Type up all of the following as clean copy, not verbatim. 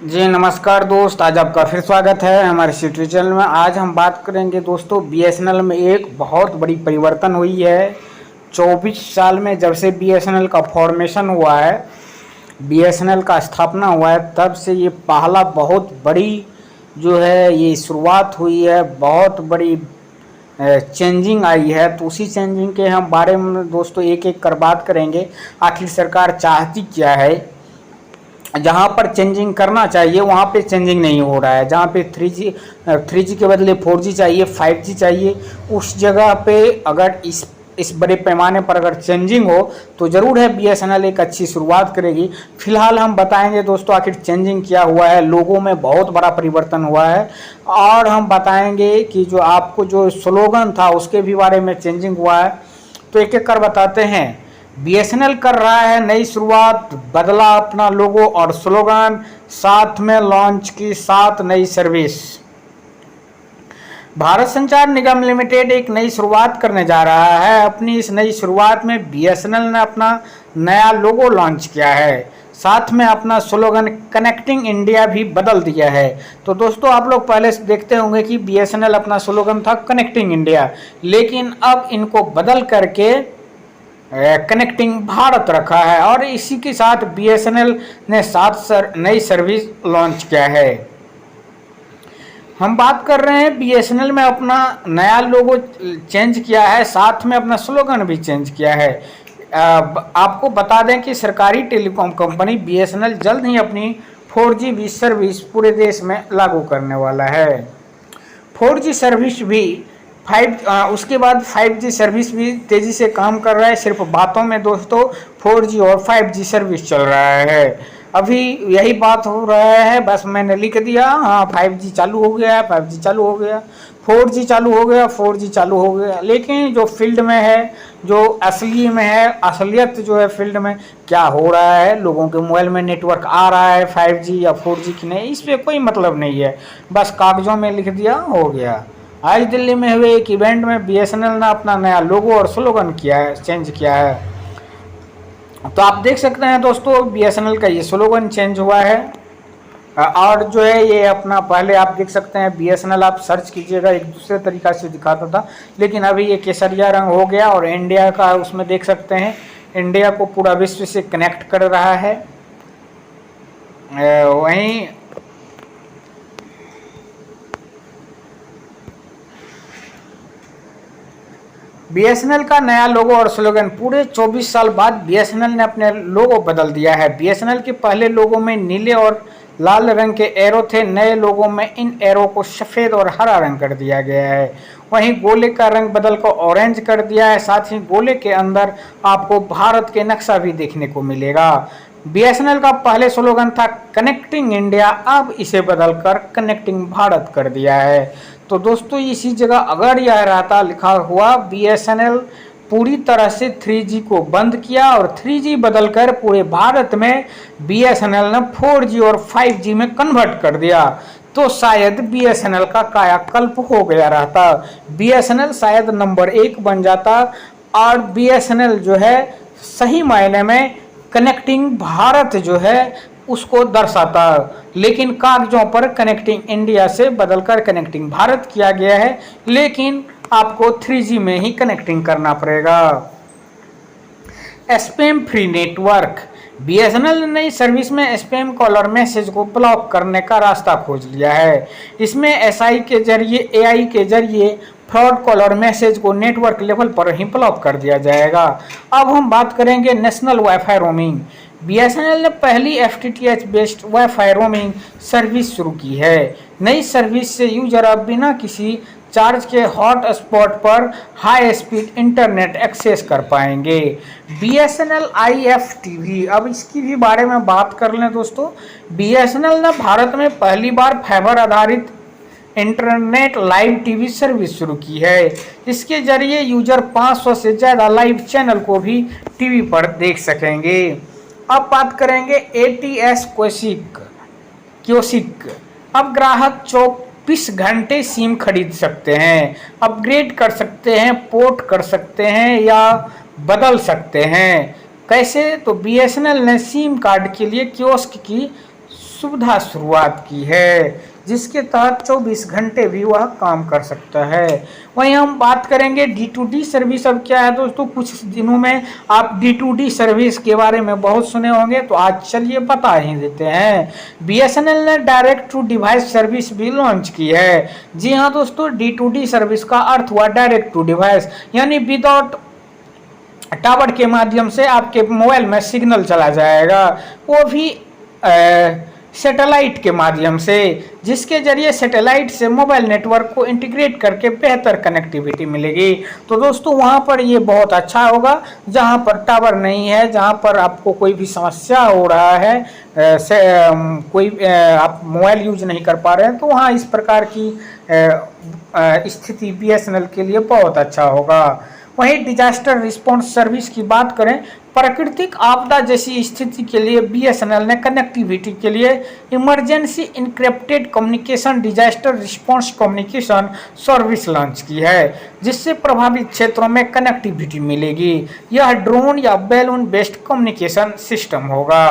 जी नमस्कार दोस्त, आज आपका फिर स्वागत है हमारे यूट्यूब चैनल में। आज हम बात करेंगे दोस्तों, बीएसएनएल में एक बहुत बड़ी परिवर्तन हुई है। 24 साल में जब से बीएसएनएल का फॉर्मेशन हुआ है, बीएसएनएल का स्थापना हुआ है, तब से ये पहला बहुत बड़ी जो है ये शुरुआत हुई है, बहुत बड़ी चेंजिंग आई है। तो उसी चेंजिंग के हम बारे में दोस्तों एक एक कर बात करेंगे। आखिर सरकार चाहती क्या है, जहाँ पर चेंजिंग करना चाहिए वहाँ पे चेंजिंग नहीं हो रहा है। जहाँ पे 3G के बदले 4G चाहिए, 5G चाहिए, उस जगह पे अगर इस बड़े पैमाने पर अगर चेंजिंग हो तो ज़रूर है बीएसएनएल एक अच्छी शुरुआत करेगी। फिलहाल हम बताएंगे दोस्तों आखिर चेंजिंग क्या हुआ है। लोगों में बहुत बड़ा परिवर्तन हुआ है और हम बताएंगे कि जो आपको जो स्लोगन था उसके भी बारे में चेंजिंग हुआ है। तो एक एक कर बताते हैं। बीएसएनएल कर रहा है नई शुरुआत, बदला अपना लोगो और स्लोगन, साथ में लॉन्च की 7 नई सर्विस। भारत संचार निगम लिमिटेड एक नई शुरुआत करने जा रहा है। अपनी इस नई शुरुआत में बीएसएनएल ने अपना नया लोगो लॉन्च किया है, साथ में अपना स्लोगन कनेक्टिंग इंडिया भी बदल दिया है। तो दोस्तों आप लोग पहले से देखते होंगे कि बीएसएनएल अपना स्लोगन था कनेक्टिंग इंडिया, लेकिन अब इनको बदल करके कनेक्टिंग भारत रखा है और इसी के साथ बीएसएनएल ने 7 नई सर्विस लॉन्च किया है। हम बात कर रहे हैं बीएसएनएल में अपना नया लोगो चेंज किया है, साथ में अपना स्लोगन भी चेंज किया है। आपको बता दें कि सरकारी टेलीकॉम कंपनी बीएसएनएल जल्द ही अपनी 4G सर्विस पूरे देश में लागू करने वाला है। 4G सर्विस भी उसके बाद 5G सर्विस भी तेज़ी से काम कर रहा है। सिर्फ बातों में दोस्तों 4G और 5G सर्विस चल रहा है। अभी यही बात हो रहा है, बस मैंने लिख दिया हाँ 5G चालू हो गया, 5G चालू हो गया, 4G चालू हो गया, 4G चालू हो गया। लेकिन जो फील्ड में है, जो असली में है, असलियत जो है फील्ड में क्या हो रहा है, लोगों के मोबाइल में नेटवर्क आ रहा है 5G या 4G की नहीं, इस पर कोई मतलब नहीं है। बस कागजों में लिख दिया, हो गया। आज दिल्ली में हुए एक इवेंट में बीएसएनएल ने अपना नया लोगो और स्लोगन चेंज किया है। तो आप देख सकते हैं दोस्तों बीएसएनएल का ये स्लोगन चेंज हुआ है। और जो है ये अपना पहले आप देख सकते हैं बीएसएनएल आप सर्च कीजिएगा एक दूसरे तरीका से दिखाता था, लेकिन अभी ये केसरिया रंग हो गया और इंडिया का उसमें देख सकते हैं, इंडिया को पूरा विश्व से कनेक्ट कर रहा है। वहीं बीएसएनएल का नया लोगो और स्लोगन। पूरे 24 साल बाद बीएसएनएल ने अपने लोगो बदल दिया है। बीएसएनएल के पहले लोगो में नीले और लाल रंग के एरो थे, नए लोगों में इन एरो को सफ़ेद और हरा रंग कर दिया गया है। वहीं गोले का रंग बदल कर ऑरेंज कर दिया है, साथ ही गोले के अंदर आपको भारत के नक्शा भी देखने को मिलेगा। बीएसएनएल का पहले स्लोगन था कनेक्टिंग इंडिया, अब इसे बदलकर कनेक्टिंग भारत कर दिया है। तो दोस्तों इसी जगह अगर यह रहता लिखा हुआ बीएसएनएल पूरी तरह से 3G को बंद किया और 3G बदलकर पूरे भारत में बीएसएनएल ने 4G और 5G में कन्वर्ट कर दिया, तो शायद बीएसएनएल का कायाकल्प हो गया रहता। बीएसएनएल शायद नंबर 1 बन जाता और बीएसएनएल जो है सही मायने में कनेक्टिंग भारत जो है उसको दर्शाता। लेकिन कागजों पर कनेक्टिंग इंडिया से बदलकर कनेक्टिंग भारत किया गया है, लेकिन आपको 3G में ही कनेक्टिंग करना पड़ेगा। Spam free network. बीएसएनएल ने नई सर्विस में स्पैम कॉलर मैसेज को ब्लॉक करने का रास्ता खोज लिया है। इसमें एआई के जरिए फ्रॉड कॉलर मैसेज को नेटवर्क लेवल पर ही ब्लॉक कर दिया जाएगा। अब हम बात करेंगे नेशनल वाईफाई रोमिंग। बीएसएनएल ने पहली FTTH based wifi roaming service शुरू की है। नई सर्विस से यूजर अब बिना किसी चार्ज के हॉट स्पॉट पर हाई स्पीड इंटरनेट एक्सेस कर पाएंगे। बीएसएनएल आईएफटीवी, अब इसकी भी बारे में बात कर लें दोस्तों। बीएसएनएल ने भारत में पहली बार फाइबर आधारित इंटरनेट लाइव टीवी सर्विस शुरू की है। इसके जरिए यूजर 500 से ज़्यादा लाइव चैनल को भी टीवी पर देख सकेंगे। अब बात करेंगे एटीएस क्योसिक। अब ग्राहक 24 घंटे सिम खरीद सकते हैं, अपग्रेड कर सकते हैं, पोर्ट कर सकते हैं या बदल सकते हैं। कैसे? तो बीएसएनएल ने सिम कार्ड के लिए कियोस्क की सुविधा शुरुआत की है, जिसके तहत 24 घंटे भी वह काम कर सकता है। वहीं हम बात करेंगे D2D सर्विस। अब क्या है दोस्तों, कुछ दिनों में आप D2D सर्विस के बारे में बहुत सुने होंगे, तो आज चलिए बता ही देते हैं। BSNL ने डायरेक्ट टू डिवाइस सर्विस भी लॉन्च की है। जी हाँ दोस्तों, D2D सर्विस का अर्थ हुआ डायरेक्ट टू डिवाइस, यानी विदाउट टावर के माध्यम से आपके मोबाइल में सिग्नल चला जाएगा, वो भी सैटेलाइट के माध्यम से, जिसके जरिए सैटेलाइट से मोबाइल नेटवर्क को इंटीग्रेट करके बेहतर कनेक्टिविटी मिलेगी। तो दोस्तों वहाँ पर ये बहुत अच्छा होगा, जहाँ पर टावर नहीं है, जहाँ पर आपको कोई भी समस्या हो रहा है, आप मोबाइल यूज नहीं कर पा रहे हैं, तो वहाँ इस प्रकार की स्थिति BSNL के लिए बहुत अच्छा होगा। वहीं डिजास्टर रिस्पॉन्स सर्विस की बात करें, प्राकृतिक आपदा जैसी स्थिति के लिए BSNL ने कनेक्टिविटी के लिए emergency encrypted communication disaster response communication service launch की है, जिससे प्रभावित क्षेत्रों में कनेक्टिविटी मिलेगी। यह ड्रोन या बैलून बेस्ड कम्युनिकेशन सिस्टम होगा।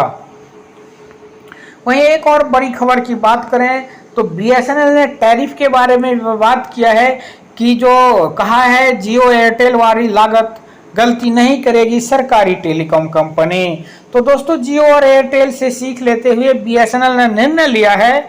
वहीं एक और बड़ी खबर की बात करें तो BSNL ने टैरिफ के बारे में बात किया है कि जो कहा है जियो एयरटेल वाली लागत गलती नहीं करेगी सरकारी टेलीकॉम कंपनी। तो दोस्तों जियो और एयरटेल से सीख लेते हुए BSNL ने निर्णय लिया है।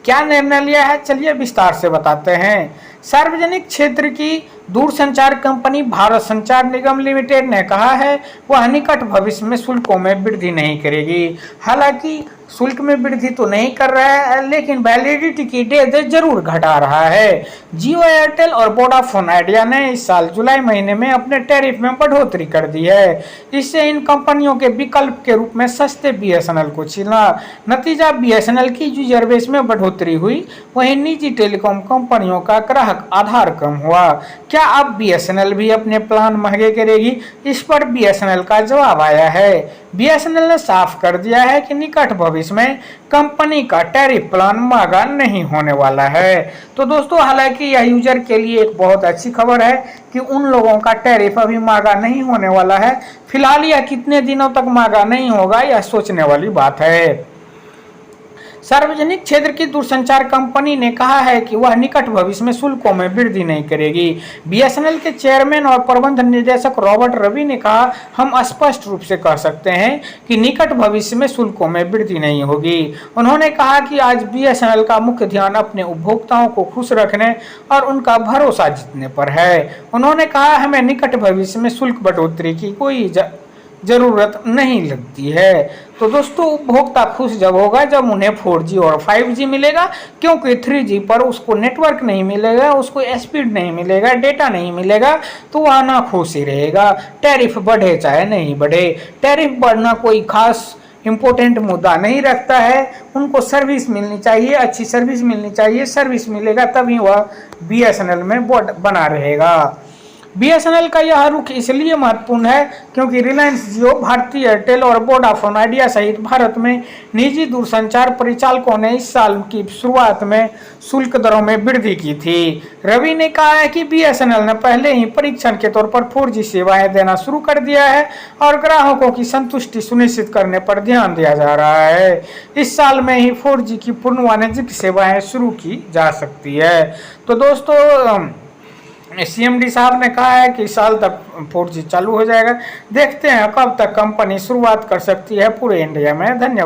क्या निर्णय लिया है, चलिए विस्तार से बताते हैं। सार्वजनिक क्षेत्र की दूरसंचार कंपनी भारत संचार निगम लिमिटेड ने कहा है वह निकट भविष्य में शुल्कों में वृद्धि नहीं करेगी। हालांकि शुल्क में वृद्धि तो नहीं कर रहा है, लेकिन वैलिडिटी की डेट जरूर घटा रहा है। जियो एयरटेल और वोडाफोन आइडिया ने इस साल जुलाई महीने में अपने टैरिफ में बढ़ोतरी कर दी है। इससे इन कंपनियों के विकल्प के रूप में सस्ते BSNL को छीना। नतीजा BSNL की यूजर बेस में बढ़ोतरी हुई, वहीं निजी टेलीकॉम कंपनियों का ग्राहक आधार कम हुआ। क्या अब BSNL भी अपने प्लान महंगे करेगी? इस पर BSNL का जवाब आया है। BSNL ने साफ कर दिया है कि निकट भविष्य में कंपनी का टैरिफ प्लान महंगा नहीं होने वाला है। तो दोस्तों हालांकि यह यूजर के लिए एक बहुत अच्छी खबर है कि उन लोगों का टैरिफ अभी महंगा नहीं होने वाला है। फिलहाल यह कितने दिनों तक महंगा नहीं होगा, यह सोचने वाली बात है। सार्वजनिक क्षेत्र की दूरसंचार कंपनी ने कहा है कि वह निकट भविष्य में शुल्कों में वृद्धि नहीं करेगी। BSNL के चेयरमैन और प्रबंध निदेशक रॉबर्ट रवि ने कहा, हम स्पष्ट रूप से कह सकते हैं कि निकट भविष्य में शुल्कों में वृद्धि नहीं होगी। उन्होंने कहा कि आज BSNL का मुख्य ध्यान अपने उपभोक्ताओं को खुश रखने और उनका भरोसा जीतने पर है। उन्होंने कहा, हमें निकट भविष्य में शुल्क बढ़ोतरी की कोई जरूरत नहीं लगती है। तो दोस्तों उपभोक्ता खुश जब होगा जब उन्हें 4G और 5G मिलेगा, क्योंकि 3G पर उसको नेटवर्क नहीं मिलेगा, उसको स्पीड नहीं मिलेगा, डेटा नहीं मिलेगा, तो वह ना खुश ही रहेगा। टैरिफ बढ़े चाहे नहीं बढ़े, टैरिफ बढ़ना कोई खास इम्पोर्टेंट मुद्दा नहीं रखता है। उनको सर्विस मिलनी चाहिए, अच्छी सर्विस मिलनी चाहिए। सर्विस मिलेगा तभी वह BSNL में बना रहेगा। BSNL का यह रुख इसलिए महत्वपूर्ण है क्योंकि रिलायंस जियो, भारती एयरटेल और वोडाफोन आइडिया सहित भारत में निजी दूरसंचार परिचालकों ने इस साल की शुरुआत में शुल्क दरों में वृद्धि की थी। रवि ने कहा है कि BSNL ने पहले ही परीक्षण के तौर पर 4G सेवाएं देना शुरू कर दिया है और ग्राहकों की संतुष्टि सुनिश्चित करने पर ध्यान दिया जा रहा है। इस साल में ही 4G की पूर्ण वाणिज्यिक सेवाएं शुरू की जा सकती है। तो दोस्तों CMD साहब ने कहा है कि इस साल तक 4G चालू हो जाएगा। देखते हैं कब तक कंपनी शुरुआत कर सकती है पूरे इंडिया में। धन्यवाद।